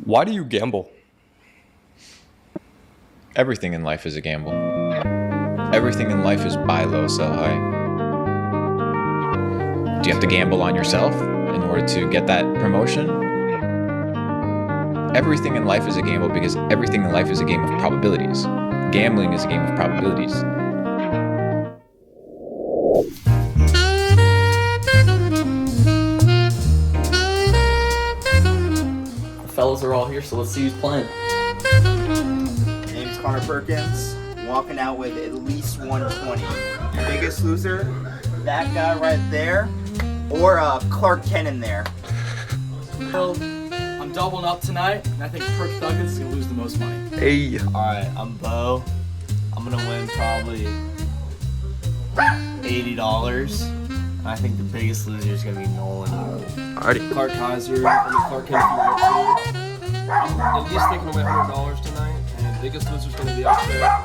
Why do you gamble? Everything in life is a gamble. Everything in life is buy low, sell high. Do you have to gamble on yourself in order to get that promotion? Everything in life is a gamble because everything in life is a game of probabilities. Gambling is a game of probabilities. The fellas are all here, so let's see who's playing. Name's Connor Perkins, walking out with at least 120. Biggest loser, that guy right there, or Clark Kent in there. Well, I'm doubling up tonight, and I think Perk Thuggins is going to lose the most money. Hey. Alright, I'm Bo. I'm gonna win probably $80. And I think the biggest loser is gonna be Nolan. Alrighty. Clark Kaiser, Clark Kent I'm at least thinking to win $100 tonight, and the biggest loser's gonna be up there.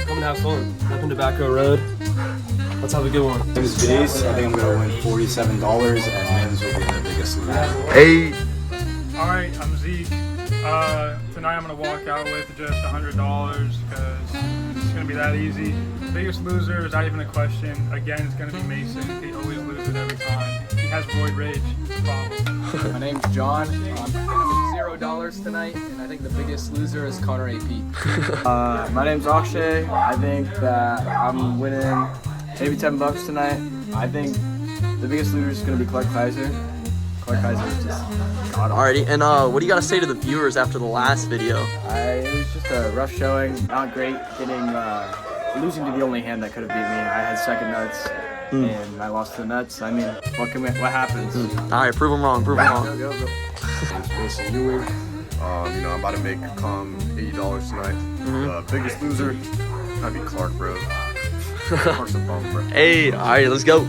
Come and have fun. Up in Tobacco Road. Let's have a good one. My name is Jace. I think I'm going to win $47, and Mims will be the biggest loser. Hey. Alright, I'm Zeke. Tonight I'm going to walk out with just $100 because it's going to be that easy. Biggest loser is not even a question. Again, it's going to be Mason. He always loses every time. He has roid rage. It's a problem. My name's John. I'm going to win $0 tonight, and I think the biggest loser is Connor AP. My name's Akshay. I think that I'm winning maybe $10 tonight. I think the biggest loser is gonna be Clark Kaiser. Clark Kaiser is just god awful. Alrighty, and what do you got to say to the viewers after the last video? It was just a rough showing. Not great. Losing to the only hand that could have beat me. I had second nuts, and I lost to the nuts. I mean, what happens? Alright, prove them wrong, prove them wrong. Go. My name's Mason Ewing. I'm about to make $80 tonight. The biggest loser, that'd be Clark, bro. Clark's a bum, bro. Hey, alright, let's go.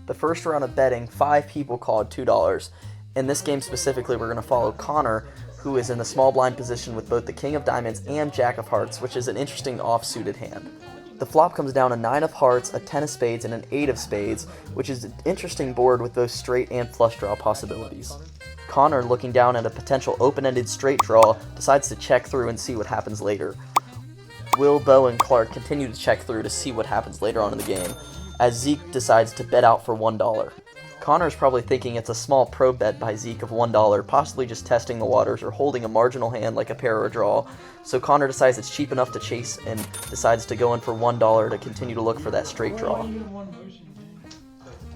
The first round of betting, 5 people called $2. In this game specifically, we're going to follow Connor, who is in the small blind position with both the King of Diamonds and Jack of Hearts, which is an interesting off-suited hand. The flop comes down a 9 of Hearts, a 10 of Spades, and an 8 of Spades, which is an interesting board with both straight and flush draw possibilities. Connor, looking down at a potential open-ended straight draw, decides to check through and see what happens later. Will, Bo, and Clark continue to check through to see what happens later on in the game, as Zeke decides to bet out for $1. Connor's probably thinking it's a small pro bet by Zeke of $1, possibly just testing the waters or holding a marginal hand like a pair or a draw, so Connor decides it's cheap enough to chase and decides to go in for $1 to continue to look for that straight draw.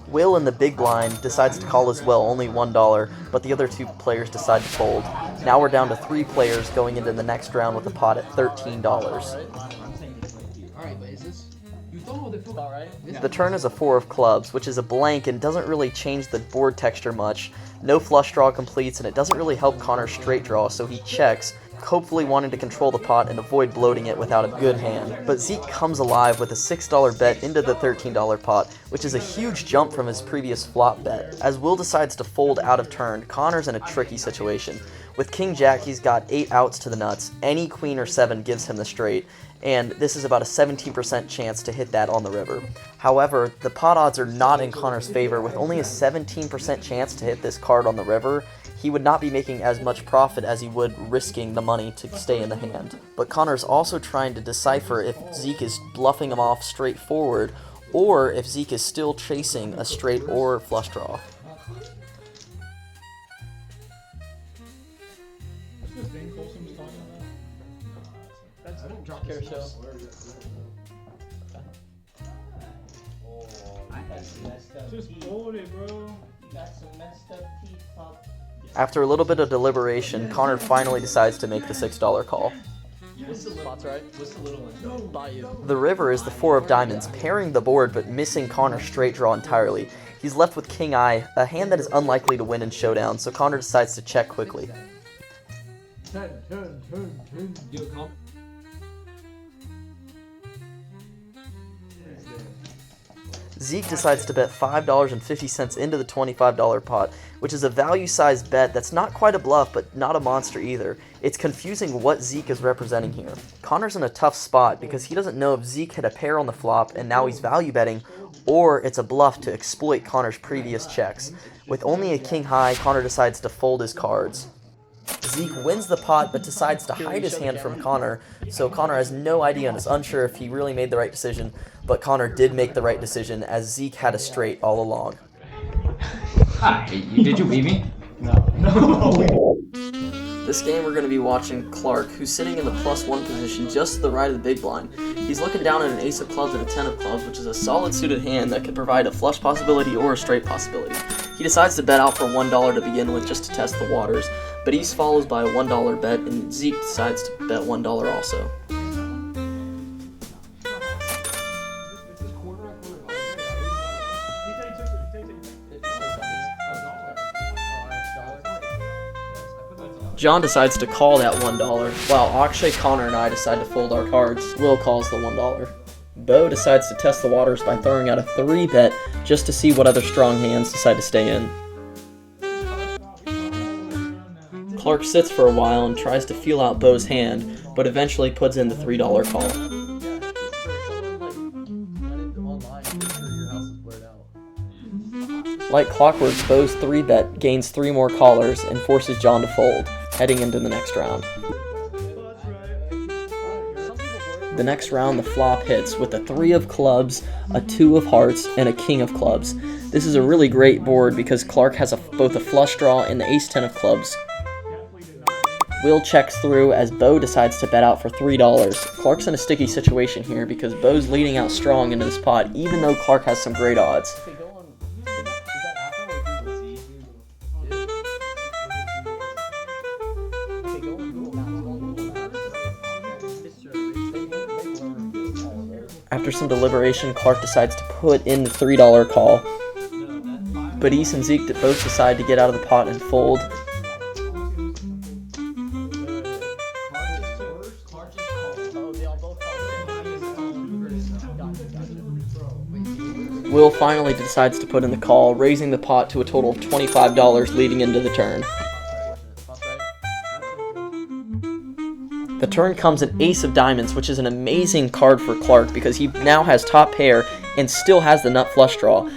Will in the big blind decides to call as well, only $1, but the other 2 players decide to fold. Now we're down to 3 players going into the next round with a pot at $13. The turn is a 4 of clubs, which is a blank and doesn't really change the board texture much. No flush draw completes, and it doesn't really help Connor's straight draw, so he checks, hopefully wanting to control the pot and avoid bloating it without a good hand. But Zeke comes alive with a $6 bet into the $13 pot, which is a huge jump from his previous flop bet. As Will decides to fold out of turn, Connor's in a tricky situation. With King Jack, he's got 8 outs to the nuts. Any queen or 7 gives him the straight, and this is about a 17% chance to hit that on the river. However, the pot odds are not in Connor's favor. With only a 17% chance to hit this card on the river, he would not be making as much profit as he would risking the money to stay in the hand. But Connor's also trying to decipher if Zeke is bluffing him off straightforward, or if Zeke is still chasing a straight or flush draw. After a little bit of deliberation, Connor finally decides to make the $6 call. The river is the 4 of diamonds, pairing the board but missing Connor's straight draw entirely. He's left with King Eye, a hand that is unlikely to win in showdown, so Connor decides to check quickly. Zeke decides to bet $5.50 into the $25 pot, which is a value-sized bet that's not quite a bluff, but not a monster either. It's confusing what Zeke is representing here. Connor's in a tough spot because he doesn't know if Zeke hit a pair on the flop and now he's value betting, or it's a bluff to exploit Connor's previous checks. With only a king high, Connor decides to fold his cards. Zeke wins the pot but decides to hide his hand from Connor, so Connor has no idea and is unsure if he really made the right decision, but Connor did make the right decision as Zeke had a straight all along. Hi, did you beat me? This game we're going to be watching Clark, who's sitting in the +1 position just to the right of the big blind. He's looking down at an ace of clubs and a 10 of clubs, which is a solid suited hand that could provide a flush possibility or a straight possibility. He decides to bet out for $1 to begin with just to test the waters, but East follows by a $1 bet and Zeke decides to bet $1 also. John decides to call that $1, while Akshay, Connor, and I decide to fold our cards. Will calls the $1. Bo decides to test the waters by throwing out a 3-bet just to see what other strong hands decide to stay in. Clark sits for a while and tries to feel out Bo's hand, but eventually puts in the $3 call. Like clockwork, Bo's 3-bet gains 3 more callers and forces John to fold, heading into the next round. The next round, the flop hits with a 3 of clubs, a 2 of hearts, and a king of clubs. This is a really great board because Clark has both a flush draw and the ace-10 of clubs. Will checks through as Bo decides to bet out for $3. Clark's in a sticky situation here because Bo's leading out strong into this pot, even though Clark has some great odds. After some deliberation, Clark decides to put in the $3 call, but East and Zeke both decide to get out of the pot and fold. Will finally decides to put in the call, raising the pot to a total of $25 leading into the turn. The turn comes an ace of diamonds, which is an amazing card for Clark because he now has top pair and still has the nut flush draw.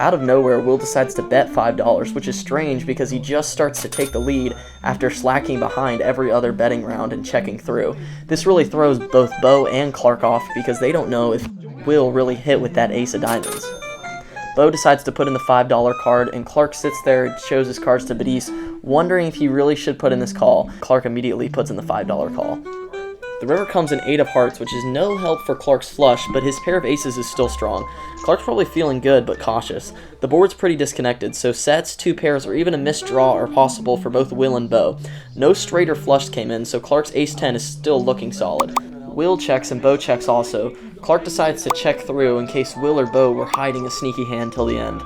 Out of nowhere, Will decides to bet $5, which is strange because he just starts to take the lead after slacking behind every other betting round and checking through. This really throws both Bo and Clark off because they don't know if Will really hit with that ace of diamonds. Bo decides to put in the $5 card, and Clark sits there and shows his cards to Badis, wondering if he really should put in this call. Clark immediately puts in the $5 call. The river comes in 8 of hearts, which is no help for Clark's flush, but his pair of aces is still strong. Clark's probably feeling good, but cautious. The board's pretty disconnected, so sets, 2 pairs, or even a missed draw are possible for both Will and Bo. No straight or flush came in, so Clark's ace-10 is still looking solid. Will checks and Bo checks also. Clark decides to check through in case Will or Bo were hiding a sneaky hand till the end.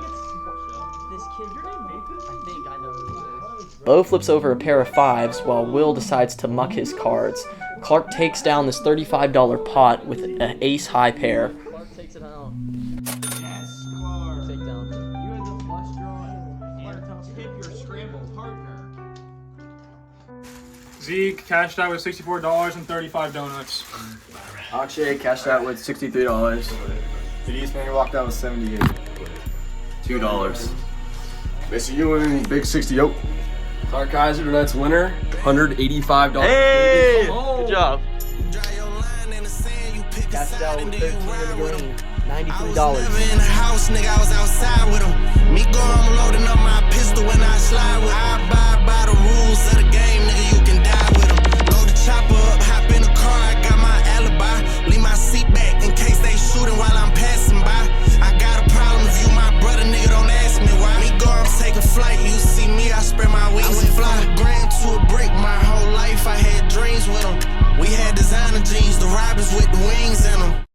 Bo flips over a pair of 5s while Will decides to muck his cards. Clark takes down this $35 pot with an ace-high pair. Clark takes it out. Yes, Clark. Take down. You had the flush draw and tip your scrambled partner. Zeke cashed out with $64 and 35 donuts. Akshay cashed out with $63. Denise man walked out with 78. $2. Mr. Ewing, big 60. Yo. Clark Kaiser, tonight's winner, $185. Hey! Oh. Good job. Cashed out with $13 in the green. $93. in the house, nigga, I was outside with